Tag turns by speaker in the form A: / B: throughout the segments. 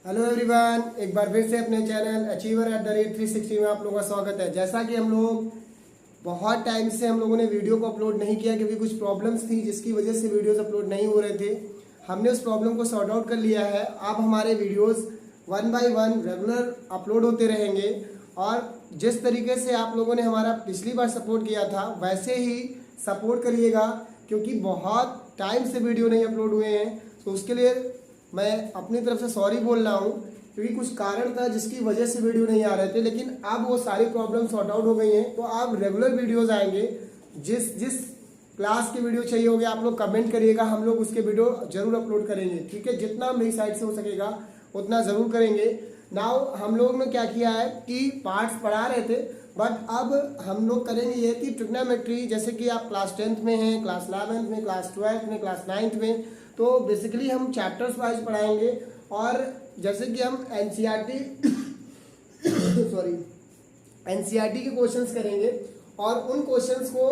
A: Hello everyone, एक बार फिर से अपने चैनल अचीवर @360 में आप लोगों का स्वागत है। जैसा कि हम लोग बहुत टाइम से हम लोगों ने वीडियो को अपलोड नहीं किया क्योंकि कुछ प्रॉब्लम्स थी जिसकी वजह से वीडियोस अपलोड नहीं हो रहे थे। हमने उस प्रॉब्लम को सॉर्ट आउट कर लिया है। अब हमारे वीडियोस 1 बाय 1 रेगुलर अपलोड होते रहेंगे और जिस तरीके से आप लोगों ने हमारा पिछली बार सपोर्ट किया था वैसे ही सपोर्ट करिएगा, क्योंकि बहुत टाइम से वीडियो नहीं अपलोड हुए हैं। तो उसके लिए मैं अपनी तरफ से सॉरी बोल रहा हूँ, क्योंकि कुछ कारण था जिसकी वजह से वीडियो नहीं आ रहे थे, लेकिन अब वो सारी प्रॉब्लम सॉर्ट आउट हो गई हैं। तो अब रेगुलर वीडियोस आएंगे। जिस जिस क्लास की वीडियो चाहिए होगी आप लोग कमेंट करिएगा, हम लोग उसके वीडियो जरूर अपलोड करेंगे। ठीक है, जितना मेरी साइड से हो सकेगा उतना ज़रूर करेंगे। नाउ हम लोग ने क्या किया है कि पार्ट्स पढ़ा रहे थे, बट अब हम लोग करेंगे ये कि ट्रिग्नोमेट्री, जैसे कि आप क्लास 10th में हैं, क्लास 11th में, क्लास 12th में, क्लास 9th में, तो बेसिकली हम चैप्टर्स वाइज पढ़ाएंगे। और जैसे कि हम एनसीईआरटी एनसीईआरटी के क्वेश्चंस करेंगे और उन क्वेश्चंस को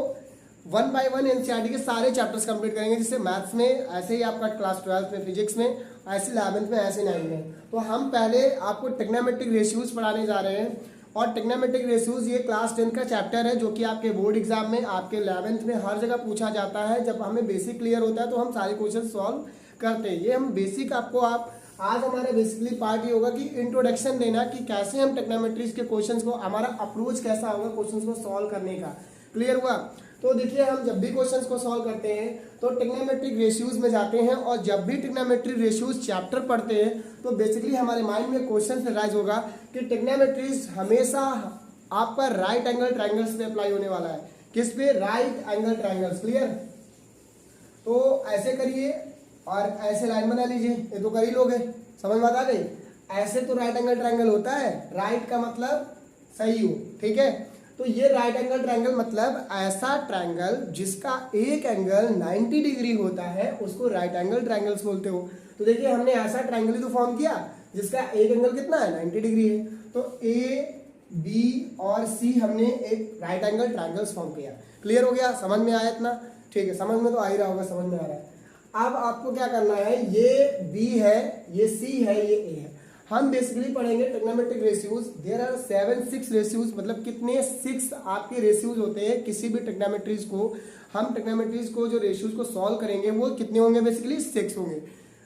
A: 1 बाय 1 एनसीईआरटी के सारे चैप्टर्स कंप्लीट करेंगे। जैसे मैथ्स में ऐसे ही आपका क्लास 12th में, फिजिक्स में ऐसे, 11th में ऐसे, 9th में। तो हम पहले आपको ट्रिग्नोमेट्रिक रेशियोज पढ़ाने जा रहे हैं। और ट्रिग्नोमेट्रिक रेशियोज ये क्लास 10 का चैप्टर है जो कि आपके बोर्ड एग्जाम में, आपके 11th में हर जगह पूछा जाता है। जब हमें बेसिक क्लियर होता है तो हम सारे क्वेश्चन सॉल्व करते हैं। ये हम बेसिक आपको आज हमारा बेसिकली पार्ट ये होगा कि इंट्रोडक्शन देना कि कैसे हम ट्रिग्नोमेट्री के क्वेश्चंस को, हमारा अप्रोच कैसा होगा क्वेश्चंस को सॉल्व करने का। क्लियर हुआ? तो देखिए, हम जब भी क्वेश्चंस को सॉल्व करते हैं तो ट्रिग्नोमेट्रिक रेशियोज में जाते हैं, और जब भी ट्रिग्नोमेट्रिक रेशियोज चैप्टर पढ़ते हैं तो बेसिकली हमारे माइंड में क्वेश्चन राइज होगा कि ट्रिग्नोमेट्रीज हमेशा आपका राइट एंगल ट्रायंगल्स पे अप्लाई होने वाला है। किस पे? Right angle triangles. क्लियर? तो ऐसे करिए और ऐसे लाइन बना लीजिए, ये तो कर ही लोगे, समझ में आ गई। ऐसे तो राइट एंगल ट्रायंगल होता है, राइट का मतलब सही हो, ठीक है। तो ये राइट एंगल ट्रायंगल मतलब ऐसा ट्रायंगल जिसका एक एंगल 90 डिग्री होता है उसको राइट एंगल ट्रायंगल्स बोलते हो। तो देखिए, हमने ऐसा ट्रायंगल ही तो फॉर्म किया जिसका एक एंगल कितना है? 90 डिग्री है। तो ए, बी और सी हमने एक राइट एंगल ट्रायंगल्स फॉर्म किया। क्लियर हो गया? समझ में आया इतना? ठीक है, समझ में तो आ ही रहा होगा, समझ में आ रहा है। अब आपको क्या करना है, ये बी है, ये सी है, ये ए है। हम बेसिकली पढ़ेंगे trigonometric ratios. There are 6 ratios, मतलब कितने 6 आपके रेशियोज होते हैं किसी भी ट्रिग्नोमेट्रीज को। हम ट्रिग्नोमेट्रीज को जो रेशियोज को सॉल्व करेंगे वो कितने होंगे? बेसिकली 6 होंगे।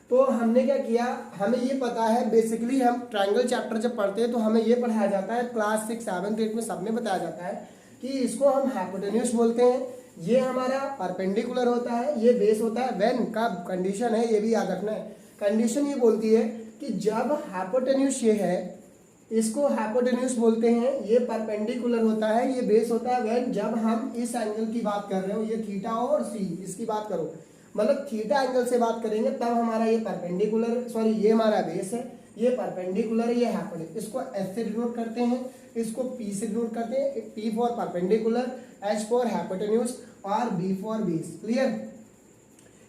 A: तो हमने क्या किया, हमें ये पता है बेसिकली हम ट्रायंगल चैप्टर जब पढ़ते हैं तो हमें ये पढ़ाया जाता है, क्लास 6, 7, 8 में सबने बताया जाता है कि इसको हम हाइपोटेन्यूज बोलते हैं। ये हमारा परपेंडिकुलर होता है, ये बेस होता है। व्हेन का कंडीशन है, ये भी याद रखना है। कंडीशन ये बोलती है कि जब हाइपोटेन्यूज ये है, इसको हाइपोटेन्यूज बोलते हैं, ये परपेंडिकुलर होता है, ये बेस होता है। व्हेन जब हम इस एंगल की बात कर रहे हो, ये थीटा हो और सी, इसकी बात करो, मतलब थीटा एंगल से बात करेंगे तब हमारा ये परपेंडिकुलर, सॉरी ये हमारा बेस है, ये परपेंडिकुलर है, ये हाइपोटेन्यूज। इसको एस से डिनोट करते हैं, इसको पी से डिनोट करते हैं। P for perpendicular, H for hypotenuse और बी फॉर बेस। क्लियर?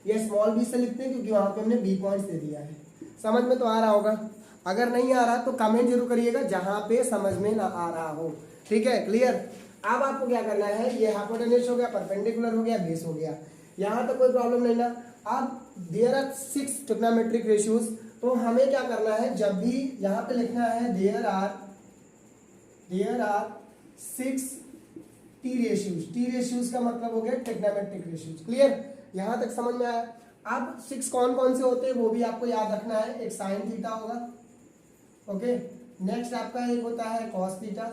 A: ये स्मॉल बी से लिखते हैं क्योंकि वहां पे हमने बी पॉइंट दे दिया है। समझ में तो आ रहा होगा? अगर नहीं आ रहा तो कमेंट जरूर करिएगा जहां पे समझ में ना आ रहा हो। ठीक है, क्लियर? अब आपको क्या करना है, ये हाइपोटेन्यूज हो गया, परपेंडिकुलर हो गया, बेस हो गया, यहां तक कोई प्रॉब्लम नहीं ना। अब देयर आर 6 ट्रिग्नोमेट्रिक रेशियोज। तो हमें क्या करना है, जब भी यहां पे लिखना है there are 6 T ratios. T ratios का मतलब हो गया ट्रिग्नोमेट्रिक रेशियोज। क्लियर? यहां तक समझ में आया? अब 6 कौन कौन से होते हैं वो भी आपको याद रखना है। एक साइन थीटा होगा, ओके। नेक्स्ट आपका एक होता है cos theta,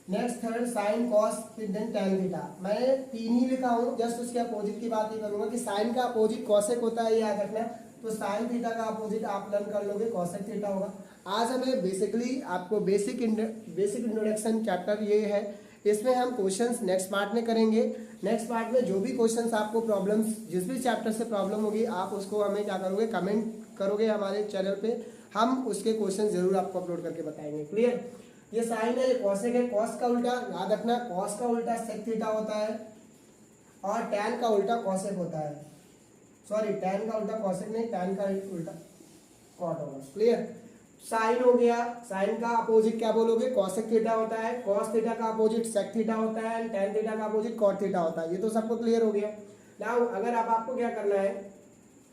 A: next third sine cos, फिर देन टैन थीटा। मैंने 3 ही लिखा हूं, जस्ट उसके अपोजिट की बात ही करूंगा कि साइन का अपोजिट कॉसेक होता है, याद रखना। तो साइन थीटा का अपोजिट आप लर्न कर लोगे, कॉसेक थीटा होगा। आज हमें बेसिकली आपको बेसिक इंट्रोडक्शन चैप्टर ये है, इसमें हम क्वेश्चंस नेक्स्ट पार्ट में करेंगे। नेक्स्ट पार्ट में जो भी क्वेश्चंस आपको प्रॉब्लम्स, जिस भी चैप्टर से प्रॉब्लम होगी आप उसको हमें क्या करोगे, कमेंट करोगे हमारे चैनल पे, हम उसके क्वेश्चन जरूर आपको अपलोड करके बताएंगे। क्लियर? ये साइन है, ये कॉसेक है। कॉस का उल्टा याद रखना, कॉस का उल्टा सेक थीटा होता है और टैन का उल्टा कॉसेक होता है। सॉरी, टैन का उल्टा कॉसेक नहीं, टैन का उल्टा कॉट होगा। क्लियर? साइन हो गया, साइन का अपोजिट क्या बोलोगे? कॉसेक थीटा होता है। कॉस थीटा का अपोजिट सेक थीटा होता है। टैन थीटा का अपोजिट कॉट थीटा होता है। ये तो सबको क्लियर हो गया। नाउ अगर अब आपको क्या करना है,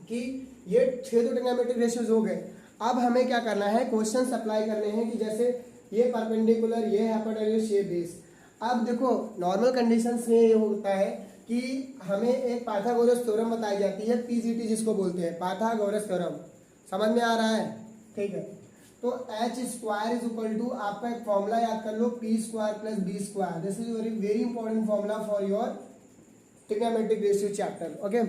A: कि ये 6 तो ट्रिग्नोमेट्रिक रेशियोज हो गए। अब हमें क्या करना है, क्वेश्चन अप्लाई करने हैं कि जैसे ये परपेंडिकुलर, ये हाइपोटेन्यूज, ये बेस। अब देखो नॉर्मल कंडीशंस में ये होता है कि हमें एक पाइथागोरस थ्योरम बताई जाती है, पीजीटी जिसको बोलते हैं, पाइथागोरस थ्योरम। समझ में आ रहा है? ठीक है। तो H square is equal to, आपका एक फॉर्मूला याद कर लो, P square plus B square. This is very very important formula for your trigonometric ratio chapter. Okay,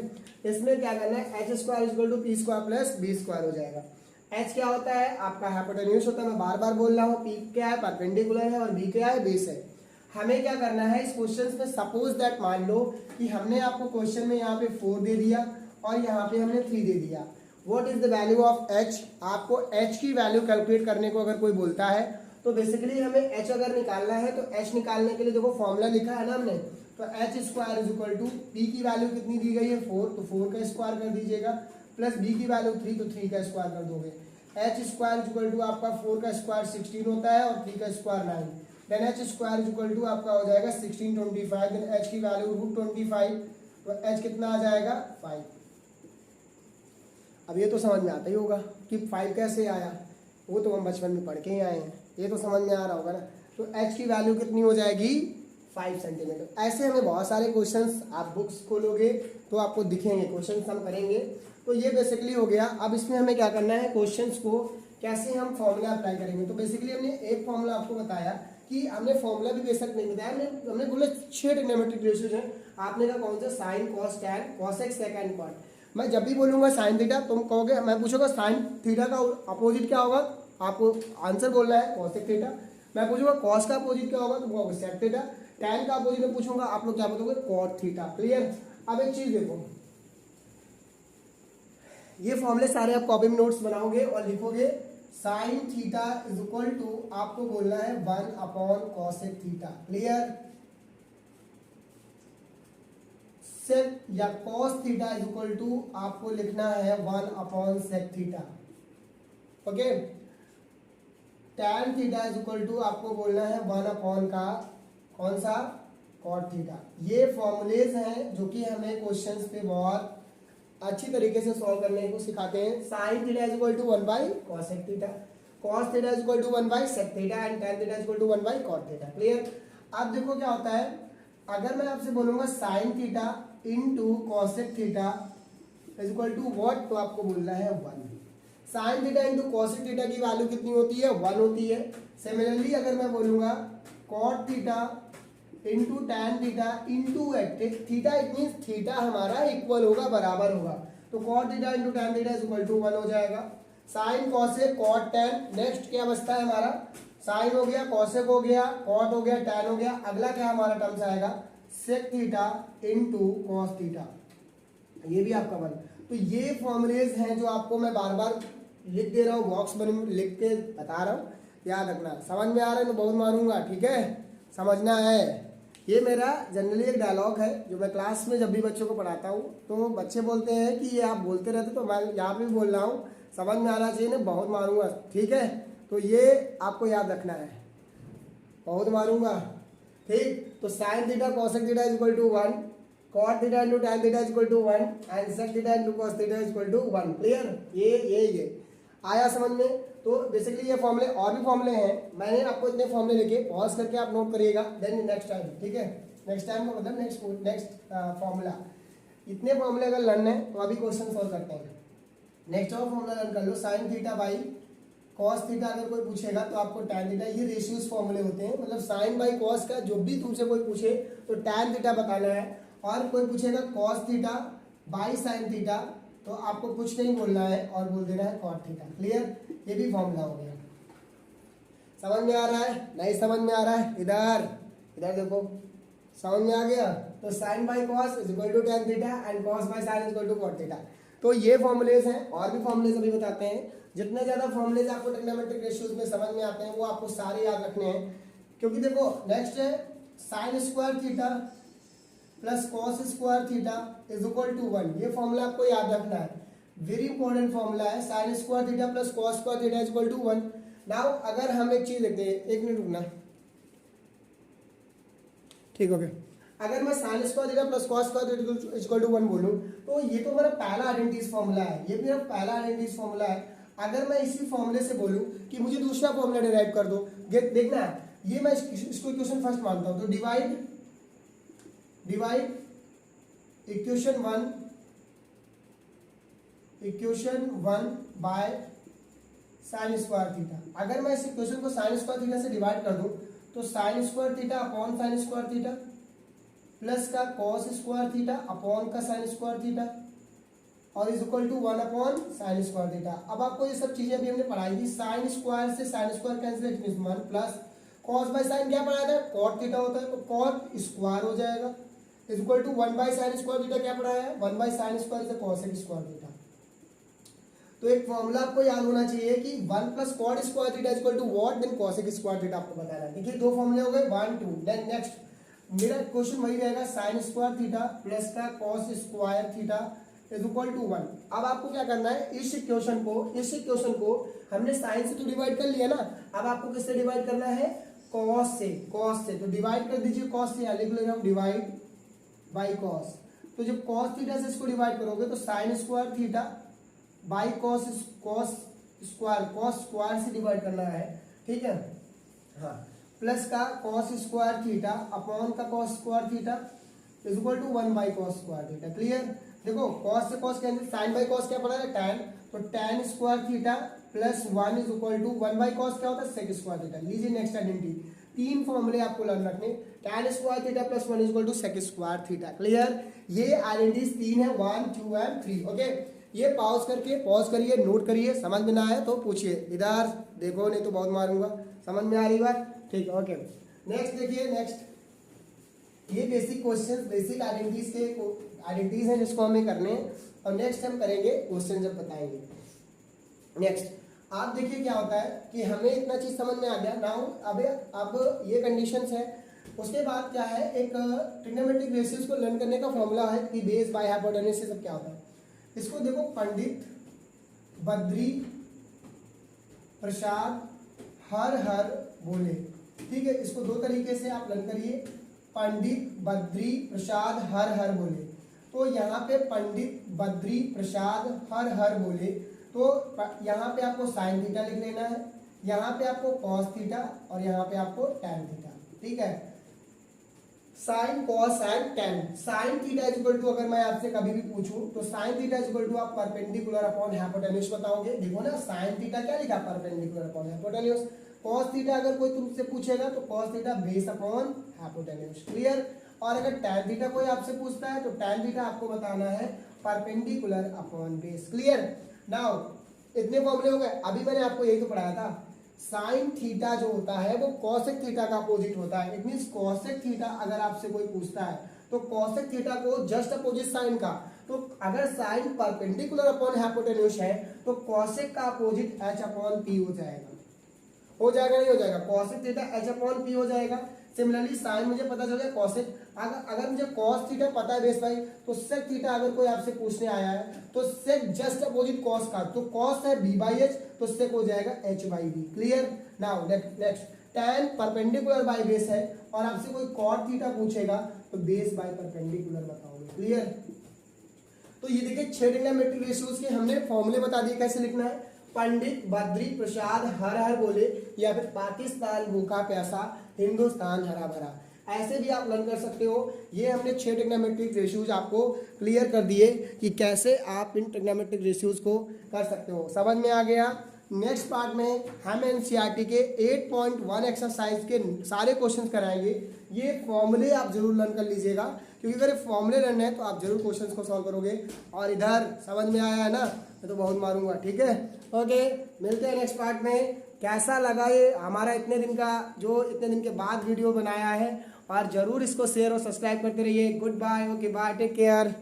A: इसमें क्या करना है, H square is equal to P square plus B square हो जाएगा। एच क्या होता है, आपका हाइपोटेन्यूज होता है, मैं बार बार बोल रहा हूँ। पी क्या है, परपेंडिकुलर है, और बी क्या है, बेस है। हमें क्या करना है इस क्वेश्चन में, सपोज दैट मान लो कि हमने आपको क्वेश्चन में यहाँ पे 4 दे दिया और यहाँ पे हमने 3 दे दिया। What is the value of H, आपको एच की वैल्यू कैलकुलेट करने को अगर कोई बोलता है तो बेसिकली हमें एच अगर निकालना है तो एच निकालने के लिए देखो फॉर्मूला लिखा है ना हमने, तो H square is equal to, P की वैल्यू कितनी दी गई है 4, तो 4 का स्क्वायर कर दीजिएगा, प्लस बी की वैल्यू 3, तो 3 का स्क्वायर कर दोगे। H square is equal to आपका 4 का स्क्वायर 16 होता है और 3 का square 9। Then H square is equal to आपका हो जाएगा 1625। देन एच की वैल्यू √25, तो एच कितना आ जाएगा 5। अब ये तो समझ में आता ही होगा कि 5 कैसे आया, वो तो हम बचपन में पढ़ के ही आए हैं, ये तो समझ में आ रहा होगा ना। तो एच की वैल्यू कितनी हो जाएगी 5 सेंटीमीटर। ऐसे हमें बहुत सारे क्वेश्चंस, आप बुक्स खोलोगे तो आपको दिखेंगे, क्वेश्चंस हम करेंगे। तो ये बेसिकली हो गया। अब इसमें हमें क्या करना है, क्वेश्चंस को कैसे हम फॉर्मूला अप्लाई करेंगे। तो बेसिकली हमने एक फॉर्मूला आपको बताया कि हमने फॉर्मूला भी बेशक नहीं बताया, हमने बोला 6 ट्रिग्नोमेट्रिक रेशियोज हैं। आपने कहा कौन सा, sine, cos, tan, cosec, sec and cot. मैं जब भी बोलूंगा साइन थीटा, तुम कहोगे, मैं पूछूंगा साइन थीटा का अपोजिट क्या होगा, आपको आंसर बोलना है कॉसेक थीटा। मैं पूछूंगा कॉस का अपोजिट क्या होगा, तुम कहोगे सेक थीटा। टैन का अपोजिट में पूछूंगा, आप लोग क्या बताओगे, कॉट थीटा। क्लियर? अब एक चीज देखो, ये फॉर्मूले सारे आप कॉपी में नोट्स बनाओगे और लिखोगे sine theta is equal to, आपको बोलना है 1 upon cosec theta. Clear? Sec या cos theta is equal to, आपको लिखना है 1 upon sec theta. Okay, tan theta is equal to, आपको बोलना है 1 अपॉन का कौन सा, कॉट थीटा। ये फॉर्मूलेज हैं जो कि हमें क्वेश्चंस पे बहुत अच्छी तरीके से सॉल्व करने को सिखाते हैं। Sine theta is equal to 1 by cosec theta, cos theta is equal to 1 by sec theta and tan theta is equal to 1 by cot theta. Clear? अब देखो क्या होता है, अगर मैं आपसे बोलूंगा sine theta into cosec theta is equal to what, तो आपको बोलना है 1। Sine theta into cosec theta की वैल्यू कितनी होती है, 1 होती है। सिमिलरली अगर मैं बोलूंगा cot theta into tan theta into theta, it mean theta हमारा इक्वल होगा, बराबर होगा, तो cot theta into tan theta is equal to 1 हो जाएगा। Sine cosec cot tan, next क्या बचता है हमारा, साइन हो गया, कॉसेक हो गया, कॉट हो गया, टैन हो गया। अगला क्या हमारा टर्म्स आएगा, sec theta into cos theta, ये भी आपका 1। तो ये फॉर्मूलेज हैं जो आपको मैं बार बार लिख दे रहा हूँ, बॉक्स में लिख के बता रहा हूँ, याद रखना। समझ में आ रहा है तो बहुत मारूंगा, ठीक है, समझना है। ये मेरा जनरली एक डायलॉग है जो मैं क्लास में जब भी बच्चों को पढ़ाता हूँ तो बच्चे बोलते हैं कि ये आप बोलते रहते, तो मैं यहाँ पे भी बोल रहा हूँ, समझ में आना चाहिए ना, बहुत मारूंगा, ठीक है। तो ये आपको याद रखना है, बहुत मारूंगा, ठीक। तो sine theta cosec theta is equal to 1, cot theta into tan theta is equal to 1 and sec theta into cos theta is equal to 1। Clear? ये आया समझ में? तो बेसिकली ये फॉर्मूले, और भी फॉर्मूले हैं, मैंने आपको इतने फॉर्मूले लिखे, पॉज करके आप नोट करिएगा, देन नेक्स्ट टाइम, ठीक है। नेक्स्ट टाइम का मतलब नेक्स्ट फॉर्मूला, इतने फॉर्मूले अगर लर्न है तो अभी क्वेश्चन सॉल्व करते हैं। नेक्स्ट और फॉर्मूला लर्न कर लो, sine theta by cos theta अगर कोई पूछेगा तो आपको टैन थीटा, ये रेशियोज फॉर्मूले होते हैं, मतलब साइन बाई कॉस का जो भी तुमसे कोई पूछे तो टैन थीटा बताना है, और कोई पूछेगा cos theta by sine theta तो आपको कुछ नहीं बोलना है और बोल देना है कॉट थीटा। क्लियर? ये भी फॉर्मूला हो गया। समझ में आ रहा है? नहीं समझ में आ रहा है? इधर देखो, समझ में आ गया? तो sine by cos is equal to tan theta and cos by sine is equal to cot theta. तो ये फॉर्मूलेज हैं, और भी फॉर्मूलेज अभी बताते हैं। जितने ज्यादा फॉर्मूलेज आपको ट्रिग्नोमेट्रिक रेशियोज में समझ में आते हैं वो आपको सारे याद रखने हैं, क्योंकि देखो नेक्स्ट है sine square theta plus cos square theta is equal to 1। ये फॉर्मूला आपको याद रखना है, वेरी इंपॉर्टेंट फॉर्मूला है। Sine square theta plus cos square theta is equal to 1। Now अगर हम एक चीज लिखते हैं, एक मिनट रुकना, ठीक हो गया। अगर मैं sine square theta plus cos square theta equal to 1 बोलूं तो ये तो मेरा पहला आइडेंटिटीज फॉर्मूला है, ये मेरा पहला आइडेंटिटीज फॉर्मूला है। अगर मैं इसी फॉर्मूले से बोलूं कि मुझे दूसरा फॉर्मूला डिराइव कर दो, देखना ये मैं इसको इक्वेशन फर्स्ट मानता हूं, तो divide equation one by sine square theta. अगर मैं इस इक्वेशन को साइन स्क्वायर थीटा से डिवाइड कर दूं तो sine square theta upon sine square theta plus का कॉस स्क्वायर थीटा अपॉन का साइन स्क्वायर थीटा और is equal to 1 upon sine square theta. अब आपको ये सब चीजें अभी हमने पढ़ाई थी, साइन स्क्वायर से sine square cancel it means 1 plus cos by sine क्या पढ़ाया था, कॉट थीटा होता है तो कॉट स्क्वायर हो जाएगा is equal to 1 by sine square theta क्या पढ़ाया है, 1 by sine square is cosec square theta. तो एक फॉर्मूला आपको याद होना चाहिए कि 1 plus cot square theta is equal to what, then cosec square theta आपको बताना है। देखिए दो फॉर्मूले हो गए 1 2, देन नेक्स्ट मेरा क्वेश्चन वही रहेगा साइन स्क्वायर थीटा प्लस का cos square theta is equal to 1। अब आपको क्या करना है, इस इक्वेशन को हमने साइन से तो डिवाइड कर लिया ना, अब आपको किससे डिवाइड करना है, कॉस से। तो डिवाइड कर दीजिए कॉस से, लिख ले रहा हूं डिवाइड बाई कॉस। तो जब कॉस थीटा से इसको डिवाइड करोगे तो sine square theta by cos square से डिवाइड करना है, ठीक है हाँ, प्लस का कॉस स्क्वायर थीटा अपॉन का cos square theta is equal to 1 by cos square theta. Clear. देखो कॉस से cos cancel, sine by cos क्या पड़ा है tan, तो tan square theta plus 1 is equal to 1 by cos क्या होता है सेक स्क्वायर थीटा। लीजिए नेक्स्ट आइडेंटिटी, तीन फॉर्मूले आपको लर्न रखने, tan square theta plus 1 is equal to sec square theta. Clear. ये आइडेंटिटीज तीन है 1 2 एंड 3। ओके, ये पॉज करिए, नोट करिए, समझ में ना आए तो पूछिए, इधर देखो नहीं तो बहुत मारूंगा। समझ में आ रही बात, ठीक है ओके। नेक्स्ट देखिए, नेक्स्ट ये बेसिक क्वेश्चन, बेसिक आइडेंटिटीज हैं जिसको हमें करने हैं और नेक्स्ट हम करेंगे क्वेश्चन जब बताएंगे। नेक्स्ट आप देखिए क्या होता है कि हमें इतना चीज समझ में आ गया नाउ। अब ये कंडीशंस है, उसके बाद क्या है, एक ट्रिग्नोमेट्रिक रेशियोज को लर्न करने का फॉर्मूला है कि बेस बाय हाइपोटेन्यूज से सब क्या होता है। इसको देखो, पंडित बद्री प्रसाद हर बोले, ठीक है। इसको दो तरीके से आप लर्न करिए, पंडित बद्री प्रसाद हर बोले। तो यहाँ पे पंडित बद्री प्रसाद हर बोले, तो यहाँ पे आपको साइन थीटा लिख लेना है, यहाँ पे आपको कॉस थीटा और यहाँ पे आपको टैन थीटा, ठीक है। Sine cos and tan. Sine theta is equal to, अगर मैं आपसे कभी भी पूछूं तो sine theta is equal to आप परपेंडिकुलर अपॉन हाइपोटेन्यूज बताओगे। देखो ना साइन थीटा क्या लिखा, perpendicular upon hypotenuse. Cos theta अगर कोई तुमसे पूछेगा तो cos theta base upon hypotenuse. Clear. और अगर टैन थीटा कोई आपसे पूछता है तो टैन थीटा आपको बताना है perpendicular upon base. Clear. Now इतने फॉर्मूले हो गए। अभी मैंने आपको यही तो पढ़ाया था, साइन थीटा जो होता है वो कॉसेक थीटा का अपोजिट होता है। इट मींस कॉसेक थीटा अगर आपसे कोई पूछता है तो कॉसेक थीटा को जस्ट अपोजिट साइन का, तो अगर साइन परपेंडिकुलर अपॉन हाइपोटेन्यूज है तो कॉसेक का अपोजिट h अपॉन p हो जाएगा। नहीं हो जाएगा, cosec theta h upon p हो जाएगा। सिमिलरली साइन मुझे पता चल गया कॉसेक, अगर मुझे कॉस थीटा पता है बेस भाई, तो सेक थीटा अगर कोई आपसे पूछने आया है तो सेक जस्ट अपोजिट कॉस का, तो कॉस है b बाई एच तो सेक हो जाएगा h by B. Clear. Now next, tan perpendicular by base है और आपसे कोई कॉट थीटा पूछेगा तो बेस बाई परपेंडिकुलर बताओगे। क्लियर। तो ये देखिए 6 ट्रिग्नोमेट्रिक रेशियोज के हमने फॉर्मूले बता दिए कैसे लिखना है। पंडित बद्री प्रसाद हर बोले, या फिर पाकिस्तान भूखा प्यासा हिंदुस्तान हरा भरा, ऐसे भी आप लर्न कर सकते हो। ये हमने 6 ट्रिग्नोमेट्रिक रेशियोज आपको क्लियर कर दिए कि कैसे आप इन ट्रिग्नोमेट्रिक रेशियोज को कर सकते हो। समझ में आ गया। नेक्स्ट पार्ट में हम एनसीईआरटी के 8.1 एक्सरसाइज के सारे क्वेश्चंस कराएंगे। ये फॉर्मूले आप जरूर लर्न कर लीजिएगा, क्योंकि अगर फॉर्मूले लर्न है तो आप जरूर क्वेश्चंस को सॉल्व करोगे। और इधर समझ में आया है ना, मैं तो बहुत मारूंगा। ठीक है ओके, मिलते हैं नेक्स्ट पार्ट में। कैसा लगा ये हमारा इतने दिन के बाद वीडियो बनाया है, और जरूर इसको शेयर और सब्सक्राइब करते रहिए। Good bye, okay bye, take care.